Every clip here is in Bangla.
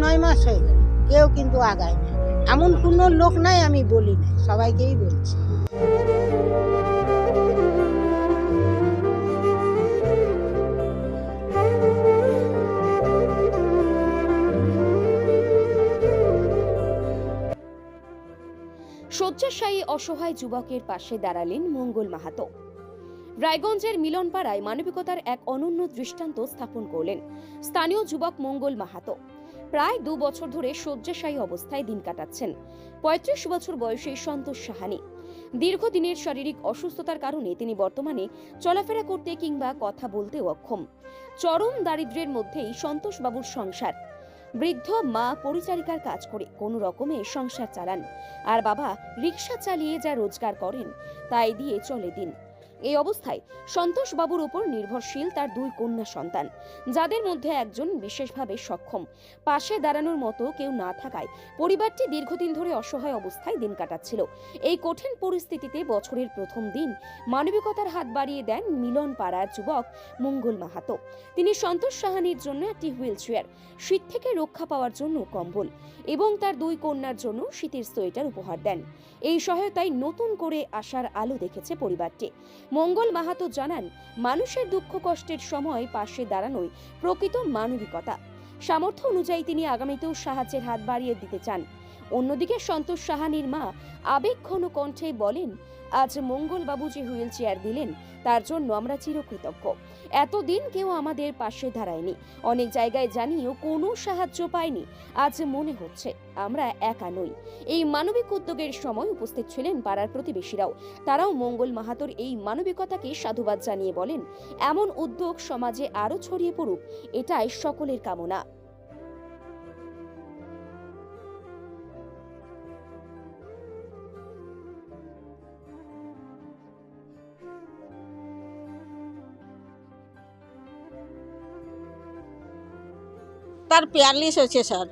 9 মাস হয়ে গেল, কেউ কিন্তু আগায় না। এমন কোনো লোক নাই আমি বলি না, সবাইকেই বলছি। শয্যাশায়ী অসহায় যুবকের পাশে দাঁড়ালেন মঙ্গল মাহাতো। রায়গঞ্জের মিলনপাড়ায় মানবিকতার এক অনন্য দৃষ্টান্ত স্থাপন করলেন স্থানীয় যুবক মঙ্গল মাহাতো। প্রায় 2 বছর ধরে শয্যাশায়ী অবস্থায় দিন কাটাচ্ছেন 35 বছর বয়সী সন্তোষ সাহানি। দীর্ঘদিনের শারীরিক অসুস্থতার কারণে তিনি বর্তমানে চলাফেরা করতে কিংবা কথা বলতেও অক্ষম। চরম দারিদ্র্যের মধ্যেই সন্তোষ বাবুর সংসার। বৃদ্ধ মা পরিচারিকার কাজ করে কোনো রকমে সংসার চালান, আর বাবা রিকশা চালিয়ে যা রোজগার করেন তাই দিয়ে চলে দিন। এই অবস্থায় সন্তোষ বাবুর উপর নির্ভরশীল তার 2 কন্যা সন্তান, যাদের মধ্যে একজন বিশেষভাবে সক্ষম। পাশে দাঁড়ানোর মতো কেউ না থাকায় পরিবারটি দীর্ঘদিন ধরে অসহায় অবস্থায় দিন কাটাচ্ছিল। এই কঠিন পরিস্থিতিতে বছরের প্রথম দিন মানবিকতার হাত বাড়িয়ে দেন মিলন পাড়ার যুবক মঙ্গল মাহাতো। তিনি সন্তোষ সাহানির জন্য একটি হুইল চেয়ার, শীত থেকে রক্ষা পাওয়ার জন্য কম্বল এবং তার 2 কন্যার জন্য শীতের সোয়েটার উপহার দেন। এই সহায়তায় নতুন করে আশার আলো দেখেছে পরিবারটি। মঙ্গল মাহাতো জানান, মানুষের দুঃখ কষ্টের সময় পাশে দাঁড়ানোই প্রকৃত মানবিকতা। সামর্থ্য অনুযায়ী তিনি আগামীতেও সাহায্যের হাত বাড়িয়ে দিতে চান। অন্যদিকে সন্তোষ সাহানির মা আবেগঘন কণ্ঠে বলেন, আজ মঙ্গল বাবু যে হুইল চেয়ার দিলেন তার জন্য আমরা চিরকৃতজ্ঞ। এতদিন কেউ আমাদের পাশে দাঁড়ায়নি, অনেক জায়গায় জানিও কোনো সাহায্য পাইনি। আজ মনে হচ্ছে আমরা একা নই। এই মানবিক উদ্যোগের সময় উপস্থিত ছিলেন পাড়ার প্রতিবেশীরাও। তারাও মঙ্গল মাহাতোর এই মানবিকতাকে সাধুবাদ জানিয়ে বলেন, এমন উদ্যোগ সমাজে আরো ছড়িয়ে পড়ুক, এটাই সকলের কামনা। তার প্যারালিস হয়েছে স্যার।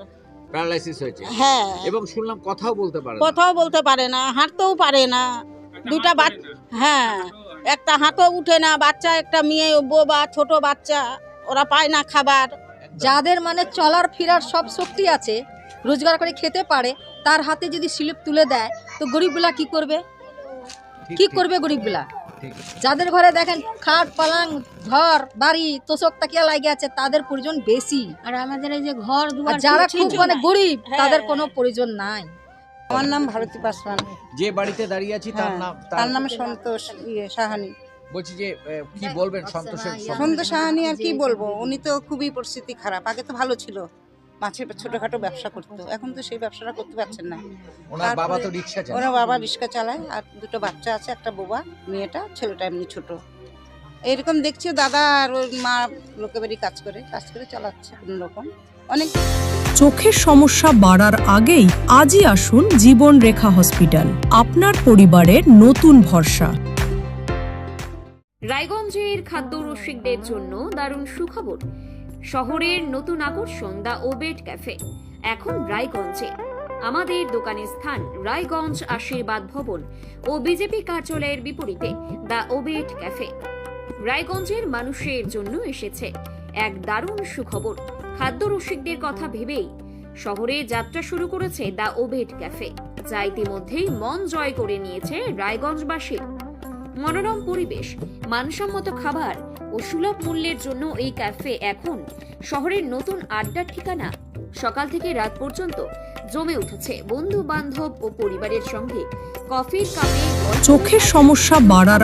প্যারালাইসিস হয়েছে হ্যাঁ, এবং শুনলাম কথাও বলতে পারে না। কথাও বলতে পারে না, হাঁটতেও পারে না। 2টা বাচ্চা, হ্যাঁ, একটা হাঁটও উঠে না, বাচ্চা একটা মেয়ে বোবা ছোট বাচ্চা, ওরা পায় না খাবার। যাদের মানে চলার ফেরার সব শক্তি আছে, রোজগার করে খেতে পারে, তার হাতে যদি স্লিপ তুলে দেয় তো গরিবগুলা কি করবে? ঠিক, কি ঠিক, করবে গরিবগুলা? ঠিক। যাদের ঘরে দেখেন খাট পালাং ঘর বাড়ি তোষক তাকিয়া লাগে আছে, তাদের প্রয়োজন বেশি। আর আমাদের এই যে ঘর আর দুয়ার যারা খুব কিছু মানে নাই। গরিব, হ্যাঁ। তাদের কোনো প্রয়োজন নাই। আমার নাম ভারতী পাসওয়ান। যে বাড়িতে দাঁড়িয়ে আছি তার হ্যাঁ, নাম তার নাম সন্তোষ সাহানি। বলছি যে কি বলবেন সন্তোষের সম্বন্ধে? সন্তোষ সাহানি আর কি বলবো, উনি তো খুবই পরিস্থিতি খারাপ। আগে তো ভালো ছিল, মাছের ছোটখাটো ব্যবসা করতো, এখন তো সেই ব্যবসাটা করতে পারছেন না। ওনার বাবা তো তারপরে রিকশা চালায়। ওনার বাবা রিক্সা চালায়, আর 2টো বাচ্চা আছে, একটা বোবা, মেয়েটা, ছেলেটা এমনি ছোট। এরকম দেখছি দাদা আর ওর মা লোকে বাড়ি কাজ করে চালাচ্ছে কোনো রকম। অনেক চোখের সমস্যা বাড়ার আগেই আজই আসুন জীবন রেখা হসপিটাল, আপনার পরিবারের নতুন ভরসা। রায়গঞ্জের খাদ্য রসিকদের জন্য দারুণ সুখবর। শহরের নতুন আকর্ষণ দ্য ওবেট ক্যাফে এখন রায়গঞ্জে। আমাদের দোকানের স্থান রায়গঞ্জ আশীর্বাদ ভবন ও বিজেপি কার্যালয়ের বিপরীতে দ্য ওবেট ক্যাফে। রায়গঞ্জের মানুষের জন্য এসেছে এক দারুণ সুখবর। খাদ্য রসিকদের কথা ভেবেই শহরে যাত্রা শুরু করেছে দ্য ওবেট ক্যাফে, যা ইতিমধ্যেই মন জয় করে নিয়েছে রায়গঞ্জবাসীর। মনোরম পরিবেশ, মানসম্মত খাবার ও সুলভ মূল্যের জন্য এই ক্যাফে এখন শহরের নতুন আড্ডার ঠিকানা। সকাল থেকে রাত পর্যন্ত জমে উঠেছে বন্ধু বান্ধব ও পরিবারের সঙ্গে কফির কাপে। চোখের সমস্যা বাড়ার